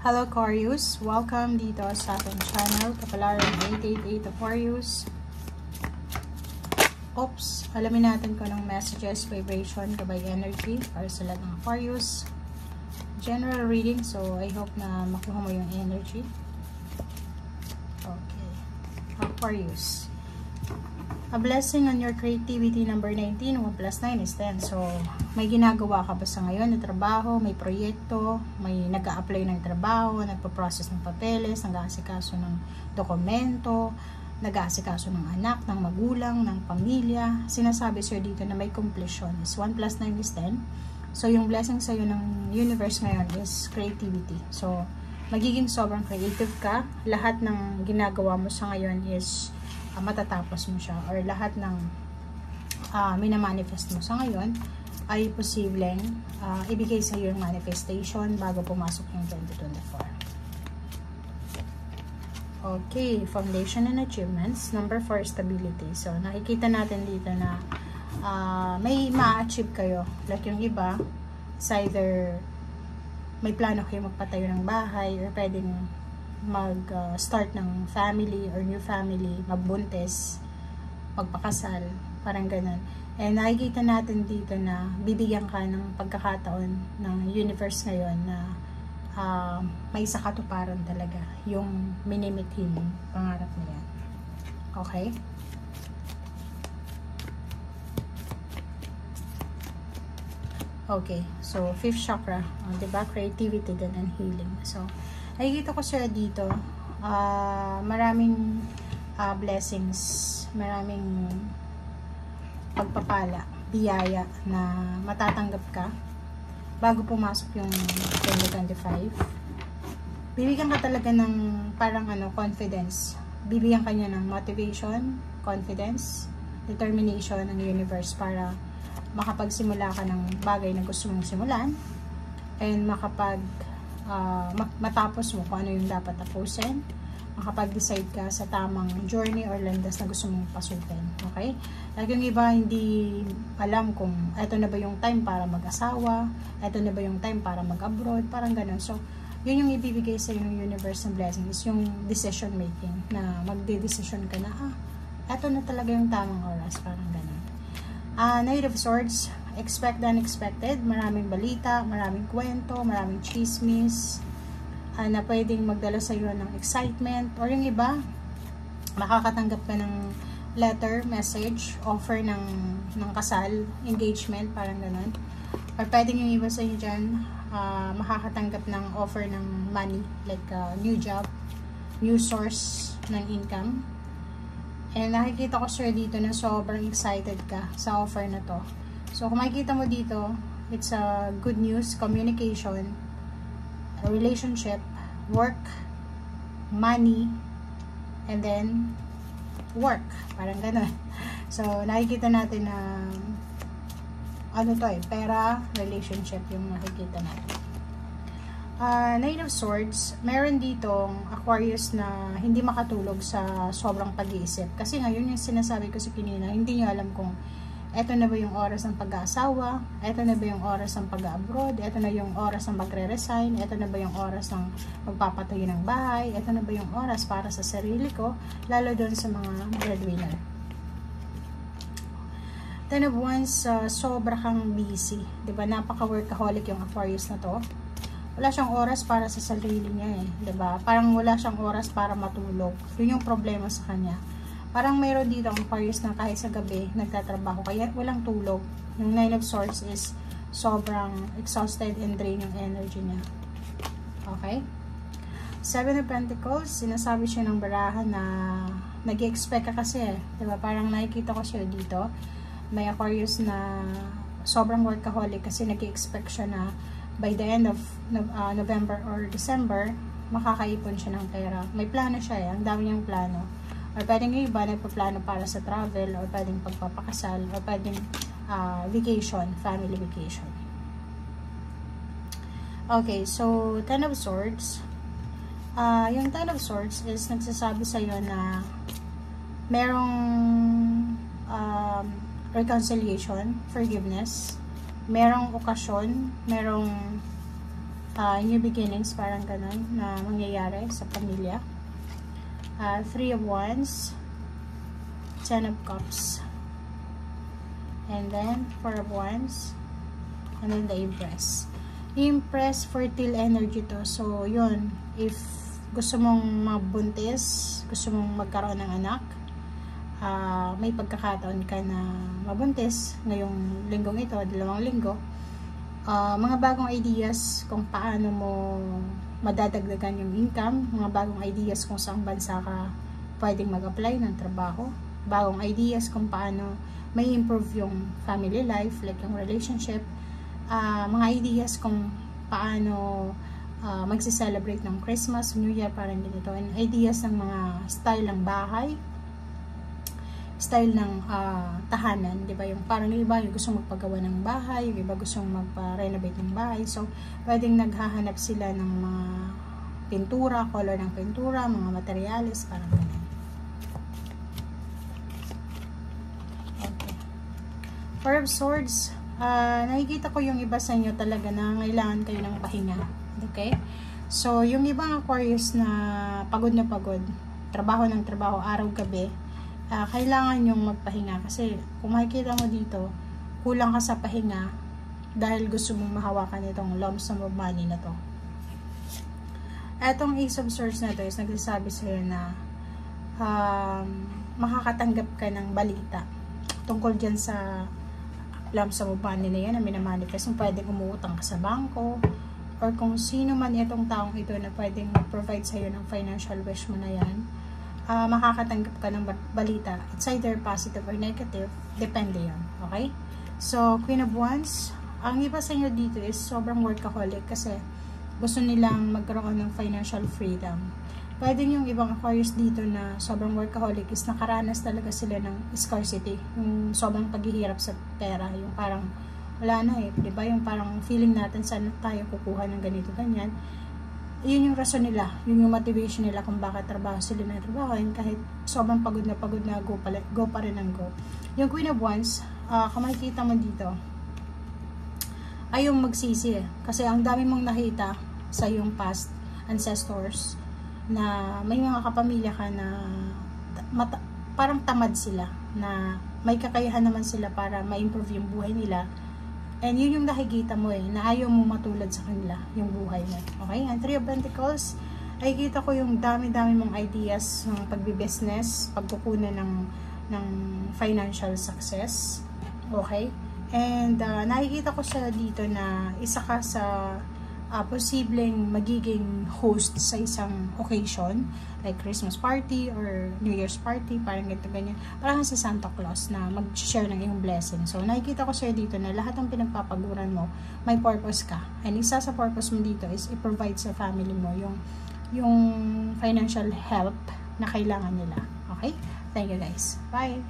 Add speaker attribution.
Speaker 1: Hello Aquarius! Welcome dito sa ating channel, Kapalaran 888 Aquarius. Oops! Alamin natin kung anong messages, vibration, gabay energy para sa lahat ng Aquarius. General reading, so I hope na makuha mo yung energy. Okay. Aquarius. A blessing on your creativity, number 19. 1 plus 9 is 10. So, may ginagawa ka ba sa ngayon na trabaho, may proyekto, may nag-a-apply ng trabaho, nagpa-process ng papeles, nag-aasikaso ng dokumento, nag-aasikaso ng anak, ng magulang, ng pamilya. Sinasabi sir dito na may completion is 1 plus 9 is 10. So, yung blessing sa'yo ng universe ngayon is creativity. So, magiging sobrang creative ka. Lahat ng ginagawa mo sa ngayon is matatapos mo siya, or lahat ng minamanifest mo sa ngayon ay posibleng ibigay sa iyo yung manifestation bago pumasok yung 2024. Okay, foundation and achievements. Number 4, stability. So, nakikita natin dito na may ma-achieve kayo. Like yung iba, it's either may plano kayo magpatayo ng bahay, or pwedeng mag-start ng family or new family, magbuntis, magpakasal, parang ganun. And nakikita natin dito na bibigyan ka ng pagkakataon ng universe ngayon na may isa katuparan talaga yung minimitin mo, pangarap mo yan. Okay? Okay, so 5th chakra, diba? Creativity din and healing. So, nakikita ko sila dito, maraming blessings, maraming pagpapala, biyaya na matatanggap ka bago pumasok yung 2025. Bibigyan ka talaga ng parang confidence. Bibigyan ka niya ng motivation, confidence, determination ng universe para makapagsimula ka ng bagay na gusto mong simulan, and matapos mo kung ano yung dapat tapusin, makapag-decide ka sa tamang journey or landas na gusto mong pasukin. Okay? Like yung iba hindi alam kung eto na ba yung time para mag-asawa, eto na ba yung time para mag-abroad, parang ganun. So, yun yung ibibigay sa yung universe ng blessings, yung decision making, na magde-decision ka na, eto na talaga yung tamang oras, parang ganun. Knight of Swords, expect the unexpected, maraming balita, maraming kwento, maraming chismis, na pwedeng magdala sa iyo ng excitement, or yung iba, makakatanggap ka ng letter, message, offer ng kasal, engagement, parang ganun. Or pwedeng yung iba sa inyo dyan, makakatanggap ng offer ng money, like new job, new source ng income. And nakikita ko sir dito na sobrang excited ka sa offer na to. So, kung makikita mo dito, it's a good news, communication, a relationship, work, money, and then work. Parang ganun. So, nakikita natin na pera, relationship yung nakikita natin. Knight of Swords, meron ditong Aquarius na hindi makatulog sa sobrang pag-iisip. Kasi ngayon yung sinasabi ko sa kanina, hindi nyo alam kung eto na ba yung oras ng pag-aasawa, eto na ba yung oras ng pag-abroad, eto na yung oras ng magre-resign, eto na ba yung oras ng magpapatayo ng bahay, eto na ba yung oras para sa sarili ko, lalo doon sa mga breadwinner. 10 of Wands, sobra kang busy. Diba? Napaka-workaholic yung Aquarius na to. Wala siyang oras para sa sarili niya eh. Diba? Parang wala siyang oras para matulog. Yun yung problema sa kanya. Parang mayroon dito ang Aquarius na kahit sa gabi nagtatrabaho kaya walang tulog. Yung 9 of Swords is sobrang exhausted and drain yung energy niya. Okay? 7 of Pentacles, sinasabi siya ng barahan na nag-expect ka kasi eh. Diba? Parang nakikita ko siya dito. May Aquarius na sobrang workaholic kasi nag-expect siya na by the end of November or December, makakaipon siya ng pera. May plano siya eh. Ang dami niyang plano. Or pwedeng yung iba nagpaplano para sa travel, or pwedeng pagpapakasal, or pwedeng vacation, family vacation. Okay, so 10 of Swords. Yung 10 of Swords is nagsasabi sa'yo na merong reconciliation, forgiveness, merong okasyon, merong new beginnings, parang ganun, na mangyayari sa pamilya. 3 of Wands, 10 of Cups, and then 4 of Wands, and then the Empress. Empress, fertile energy to. So, yun, if gusto mong mabuntis, gusto mong magkaroon ng anak, may pagkakataon ka na mabuntis ngayong linggong ito, 2 linggo. Mga bagong ideas kung paano mo madadagdagan yung income, mga bagong ideas kung saan bansa ka pwedeng mag-apply ng trabaho, bagong ideas kung paano may improve yung family life, like yung relationship, mga ideas kung paano magsi-celebrate ng Christmas, New Year, parang ganito, and ideas ng mga style ng bahay, style ng tahanan, di ba? Yung parang yung iba yung gusto magpagawa ng bahay, yung iba gusto magpa-renovate ng bahay. So, pwedeng naghahanap sila ng mga pintura, color ng pintura, mga materials, parang ganun. Okay. 4 of Swords, nakikita ko yung iba sa inyo talaga na kailangan kayo ng pahinga. Okay? So, yung ibang Aquarius na pagod, trabaho ng trabaho, araw-gabi, kailangan yung magpahinga kasi kung makikita mo dito, kulang ka sa pahinga dahil gusto mong mahawakan itong lump sum of money na to. Etong Ace of Swords na to is nagsasabi sa'yo na makakatanggap ka ng balita tungkol dyan sa lump sum of money na yan na minamanifest. Kung pwedeng umuutang ka sa bangko or kung sino man itong taong ito na pwedeng mag-provide sa'yo ng financial wish mo na yan, makakatanggap ka ng balita. It's either positive or negative. Depende yan. Okay? So, Queen of Wands, ang iba sa inyo dito is sobrang workaholic kasi gusto nilang magkaroon ng financial freedom. Pwede yung ibang Aquarius dito na sobrang workaholic is nakaranas talaga sila ng scarcity. Yung sobrang paghihirap sa pera. Yung parang wala na eh. Diba? Yung parang feeling natin saan tayo kukuha ng ganito, ganyan. Yun yung rason nila, yun yung motivation nila kung bakit trabaho sila na trabaho, and kahit sobrang pagod na go pa rin ang go. Yung Queen of Wands, kung makikita mo dito, ay yung magsisi kasi ang dami mong nakita sa yung past ancestors na may mga kapamilya ka na parang tamad sila, na may kakayahan naman sila para ma-improve yung buhay nila. And yun yung nakikita mo na ayaw mo matulad sa kanila, yung buhay mo. Okay? And 3 of Pentacles, ay kita ko yung dami-dami mong ideas ng pagbibusiness, pagkukunan ng financial success. Okay? And nakikita ko siya dito na isa ka sa posibleng magiging host sa isang occasion like Christmas party or New Year's party, parang ganito ganyan, parang si Santa Claus na mag-share ng iyong blessing. So nakikita ko sa'yo dito na lahat ng pinagpapaguran mo may purpose ka, and isa sa purpose mo dito is i-provide sa family mo yung financial help na kailangan nila. Okay? Thank you guys. Bye!